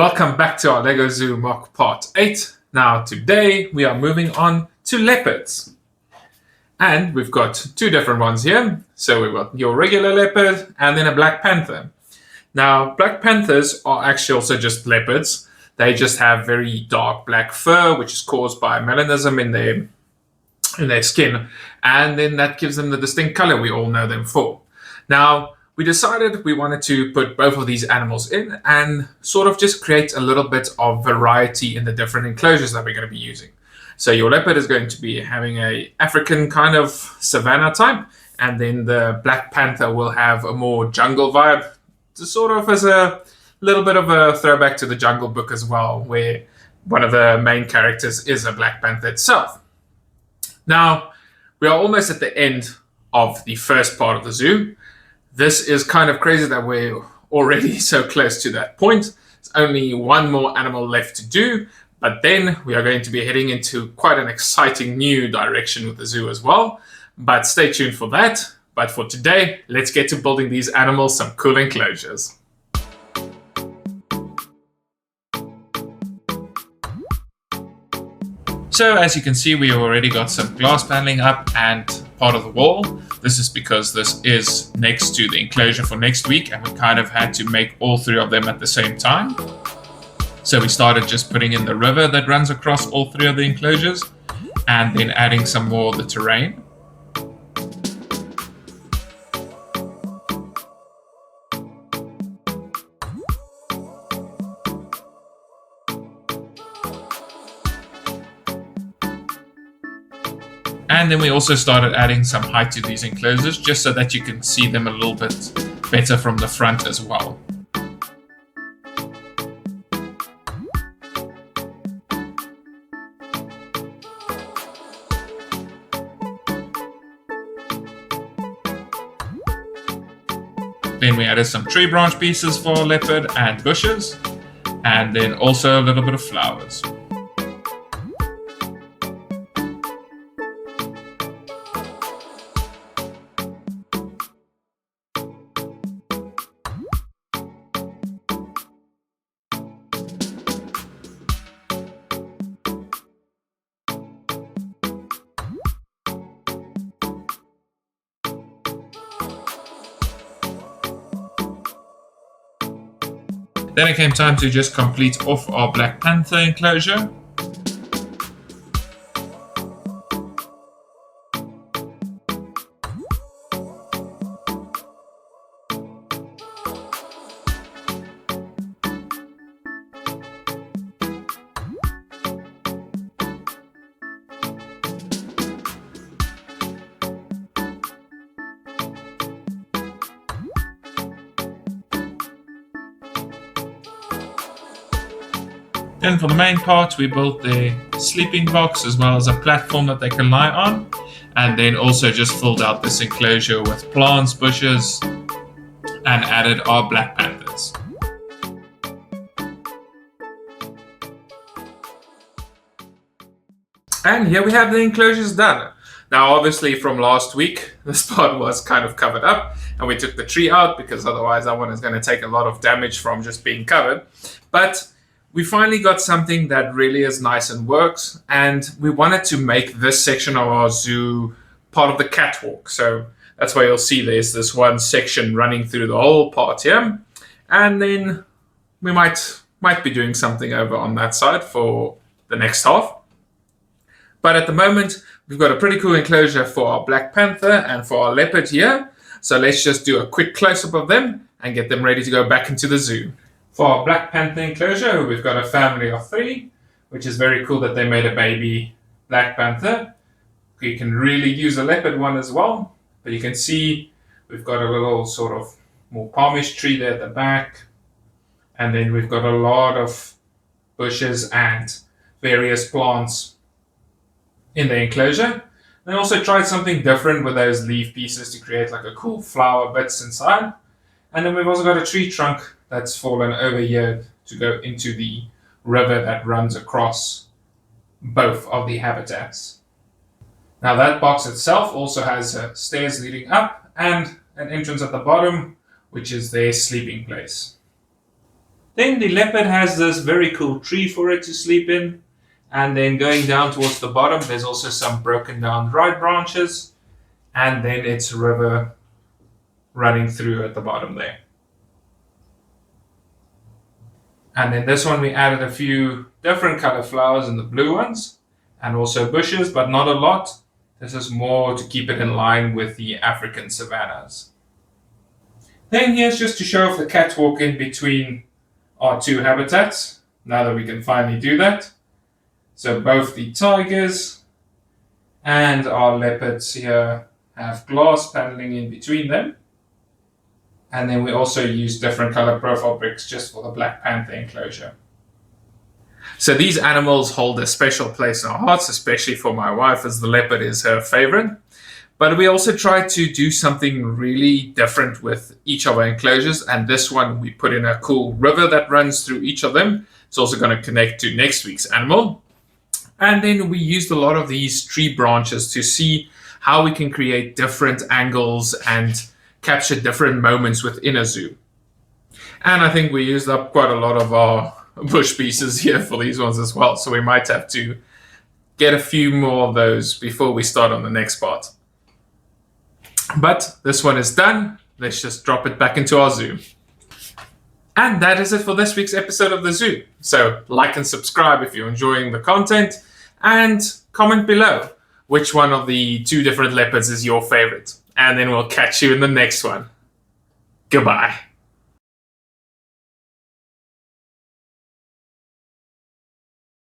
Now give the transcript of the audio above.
Welcome back to our LEGO Zoo MOC Part 8. Now today we are moving on to leopards. And we've got two different ones here. So we've got your regular leopard and then a black panther. Now black panthers are actually also just leopards. They just have very dark black fur, which is caused by melanism in their skin. And then that gives them the distinct color we all know them for. Now, we decided we wanted to put both of these animals in and sort of just create a little bit of variety in the different enclosures that we're going to be using. So your leopard is going to be having a African kind of savanna type, and then the black panther will have a more jungle vibe, sort of as a little bit of a throwback to the Jungle Book as well, where one of the main characters is a black panther itself. Now, we are almost at the end of the first part of the zoo. This is kind of crazy that we're already so close to that point. There's only one more animal left to do, but then we are going to be heading into quite an exciting new direction with the zoo as well. But stay tuned for that. But for today, let's get to building these animals some cool enclosures. So as you can see, we already got some glass paneling up and part of the wall. This is because this is next to the enclosure for next week, and we kind of had to make all three of them at the same time. So we started just putting in the river that runs across all three of the enclosures, and then adding some more of the terrain. And then we also started adding some height to these enclosures, just so that you can see them a little bit better from the front as well. Then we added some tree branch pieces for leopard and bushes, and then also a little bit of flowers. Then it came time to just complete off our Black Panther enclosure. Then for the main part, we built the sleeping box as well as a platform that they can lie on. And then also just filled out this enclosure with plants, bushes, and added our Black Panthers. And here we have the enclosures done. Now obviously from last week, this part was kind of covered up and we took the tree out because otherwise that one is going to take a lot of damage from just being covered. But we finally got something that really is nice and works, and we wanted to make this section of our zoo part of the catwalk. So that's why you'll see there's this one section running through the whole part here, and then we might be doing something over on that side for the next half. But at the moment, we've got a pretty cool enclosure for our Black Panther and for our leopard here. So let's just do a quick close-up of them and get them ready to go back into the zoo. For our Black Panther enclosure, we've got a family of 3, which is very cool that they made a baby Black Panther. You can really use a leopard one as well, but you can see we've got a little sort of more palmish tree there at the back, and then we've got a lot of bushes and various plants in the enclosure. Then also tried something different with those leaf pieces to create like a cool flower bits inside. And then we've also got a tree trunk that's fallen over here to go into the river that runs across both of the habitats. Now that box itself also has stairs leading up and an entrance at the bottom, which is their sleeping place. Then the leopard has this very cool tree for it to sleep in. And then going down towards the bottom, there's also some broken down dry branches. And then it's a river running through at the bottom there. And then this one we added a few different color flowers in the blue ones. And also bushes, but not a lot. This is more to keep it in line with the African savannas. Then here's just to show off the catwalk in between our two habitats, now that we can finally do that. So both the tigers and our leopards here have glass paneling in between them. And then we also use different color profile bricks just for the Black Panther enclosure. So these animals hold a special place in our hearts, especially for my wife, as the leopard is her favorite. But we also try to do something really different with each of our enclosures. And this one, we put in a cool river that runs through each of them. It's also going to connect to next week's animal. And then we used a lot of these tree branches to see how we can create different angles and capture different moments within a zoo. And I think we used up quite a lot of our bush pieces here for these ones as well. So we might have to get a few more of those before we start on the next part. But this one is done. Let's just drop it back into our zoo. And that is it for this week's episode of the zoo. So like and subscribe if you're enjoying the content, and comment below which one of the two different leopards is your favorite. And then we'll catch you in the next one. Goodbye.